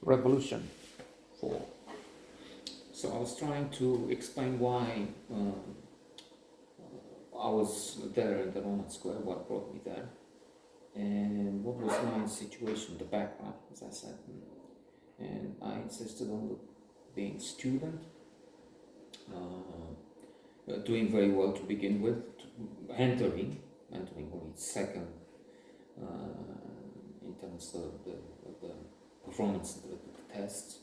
revolution for. So I was trying to explain why I was there in the Roman Square, what brought me there, and what was my situation, the background, as I said. And I insisted on being student, doing very well to begin with, entering only second in terms of the performance of the tests,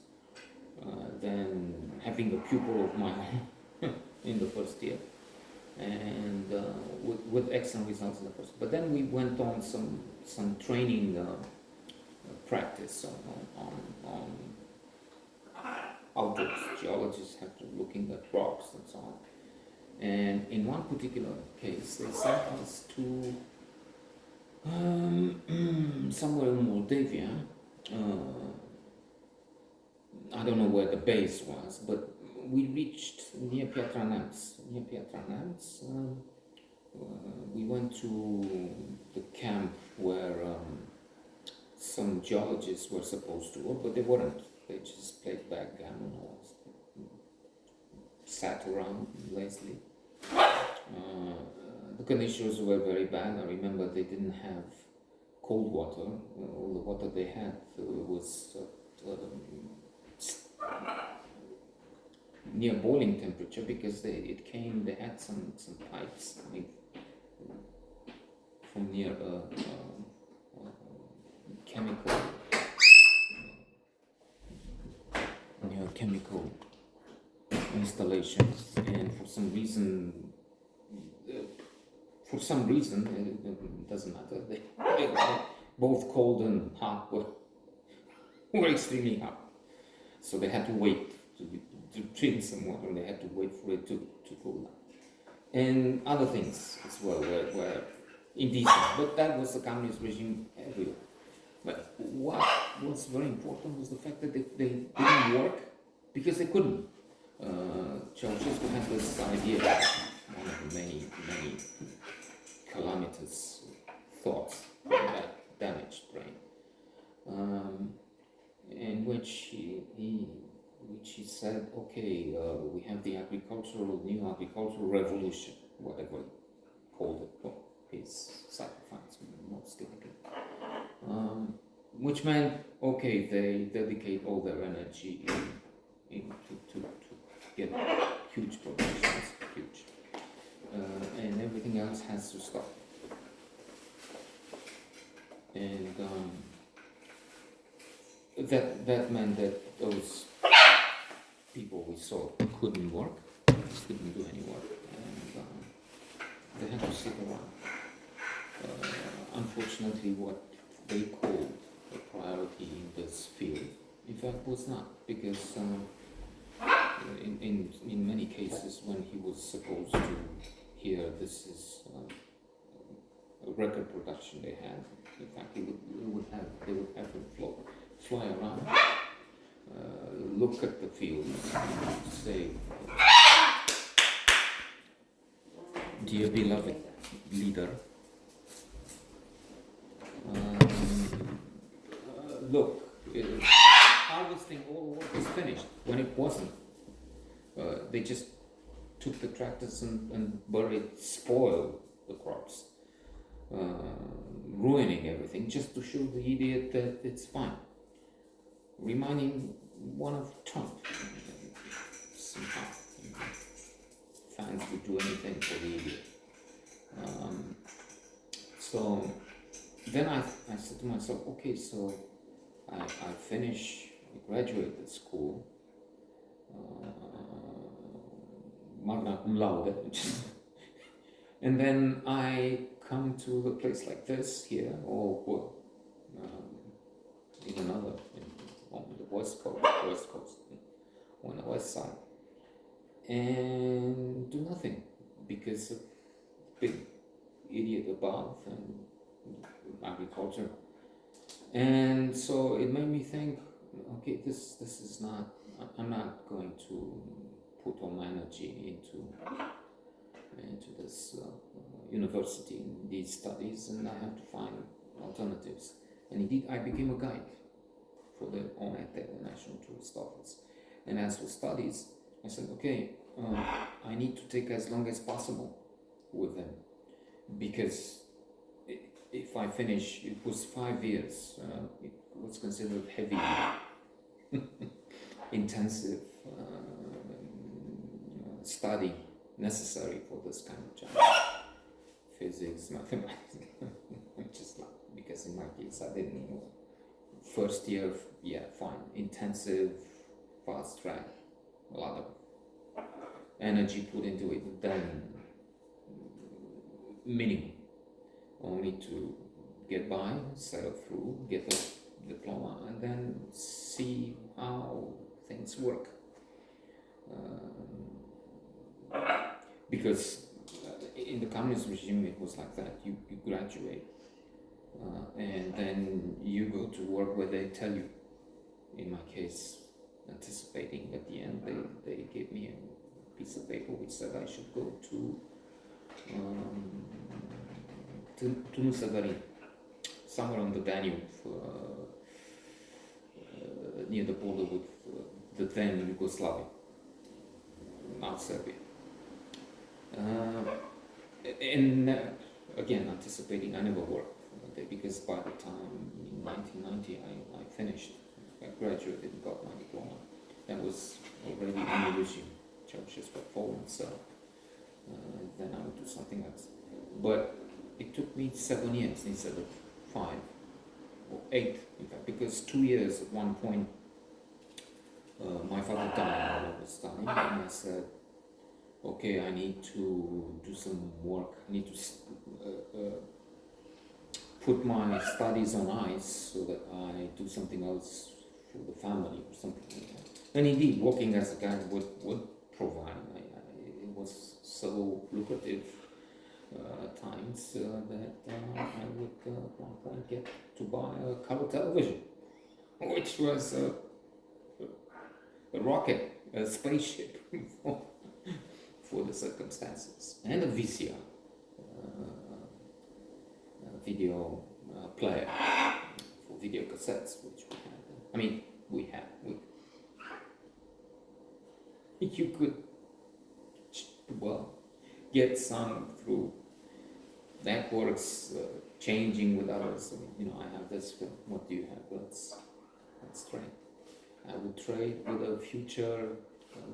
then having a pupil of my own in the first year, and with excellent results in the first. But then we went on some training practice on outdoors. Geologists have to looking at rocks and so on. And in one particular case, they sent us to somewhere in Moldavia. I don't know where the base was, but we reached near Piatra Neamț. Near Piatra Neamț, we went to the camp where some geologists were supposed to work, but they weren't. They just played backgammon or sat around lazily. The conditions were very bad. I remember they didn't have cold water. All the water they had was near boiling temperature because they had some pipes coming from near a chemical installation, and for some reason, it doesn't matter, they both cold and hot were extremely hot. So they had to wait to drink some water, and they had to wait for it to cool down. And other things as well were indecent, but that was the communist regime everywhere. But what was very important was the fact that they didn't work because they couldn't. Ceausescu had this idea, one of the many calamitous thoughts that damaged brain, in which he said, okay, we have the new agricultural revolution, whatever he called it, well, his sacrifice, most likely. Which meant, okay, they dedicate all their energy to get huge productions, and everything else has to stop. And that meant that those people we saw couldn't work, couldn't do any work, and they had to sit around. Unfortunately, what they called a priority in this field, in fact, was not, because in many cases, when he was supposed to hear this is a record production they had, in fact, they would have him fly around, look at the field, say, dear beloved leader, look, harvesting all the work is finished, when it wasn't. They just took the tractors and spoiled the crops, ruining everything just to show the idiot that it's fine. Reminding one of Trump, somehow. Fans would do anything for the idiot. So then I said to myself, okay, so I graduate the school, magna cum laude, and then I come to a place like this here, or in another, on the west coast, on the west side, and do nothing because of the big idiot above and agriculture. And so it made me think, okay, this is not, I'm not going to put all my energy into this university in these studies, and I have to find alternatives. And indeed, I became a guide for the ONET, the National Tourist Office. And as for studies, I said, okay, I need to take as long as possible with them, because if I finish, it was 5 years, it was considered heavy, intensive study necessary for this kind of job. Physics, mathematics, just like, because in my case I didn't know. First year, yeah, fine, intensive, fast track, a lot of energy put into it, then minimum, only to get by, sail through, get a diploma, and then see how things work. Because in the communist regime it was like that, you graduate and then you go to work where they tell you. In my case, anticipating, at the end they gave me a piece of paper which said I should go to Nusaverin, somewhere on the Danube, near the border with the then Yugoslavia, not Serbia. And again, anticipating, I never worked there, because by the time in 1990 I finished, I graduated and got my diploma. That was already in the regime. Churches were fallen, so then I would do something else. But it took me 7 years instead of 5 or 8, in fact, because 2 years at one point my father died while I was studying, and I said, okay, I need to do some work. I need to put my studies on ice so that I do something else for the family or something like that. And indeed, working as a guide would provide. It was so lucrative at times that I would at one point get to buy a color television, which was a rocket, a spaceship for the circumstances, and a VCR, video player for video cassettes, which we had. I mean, you could, well, get some through networks, changing with others. I mean, I have this film, what do you have? Let's trade. I would trade with a future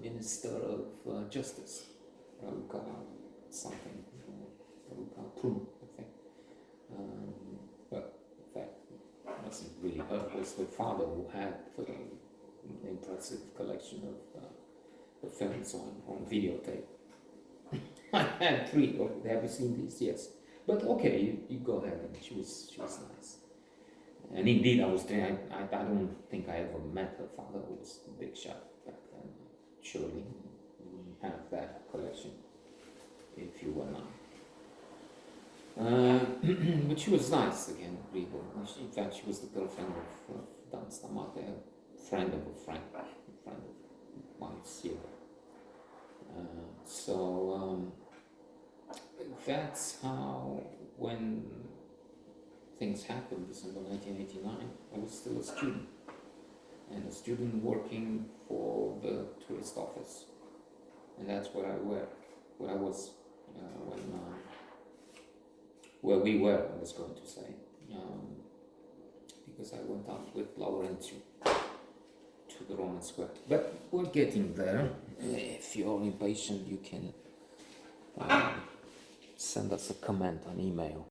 Minister of Justice, Raluca something, Raluca Prun, I think. But in fact, it wasn't really her, it was her father who had an impressive collection of films on videotape. I had 3. Have you seen these? Yes. But okay, you go ahead, and she was nice. And indeed, I don't think I ever met her father, who was a big shot back then. Surely you wouldn't have that collection if you were not. But she was nice again, really. In fact, she was the girlfriend of Dan Stamate, a friend of a friend of mine's here. So that's how, when things happened, December 1989, I was still a student, and a student working for the tourist office, and that's where I was where we were, I was going to say, because I went out with Laurentiu to the Roman Square. But we're getting there. If you're impatient, you can send us a comment on email.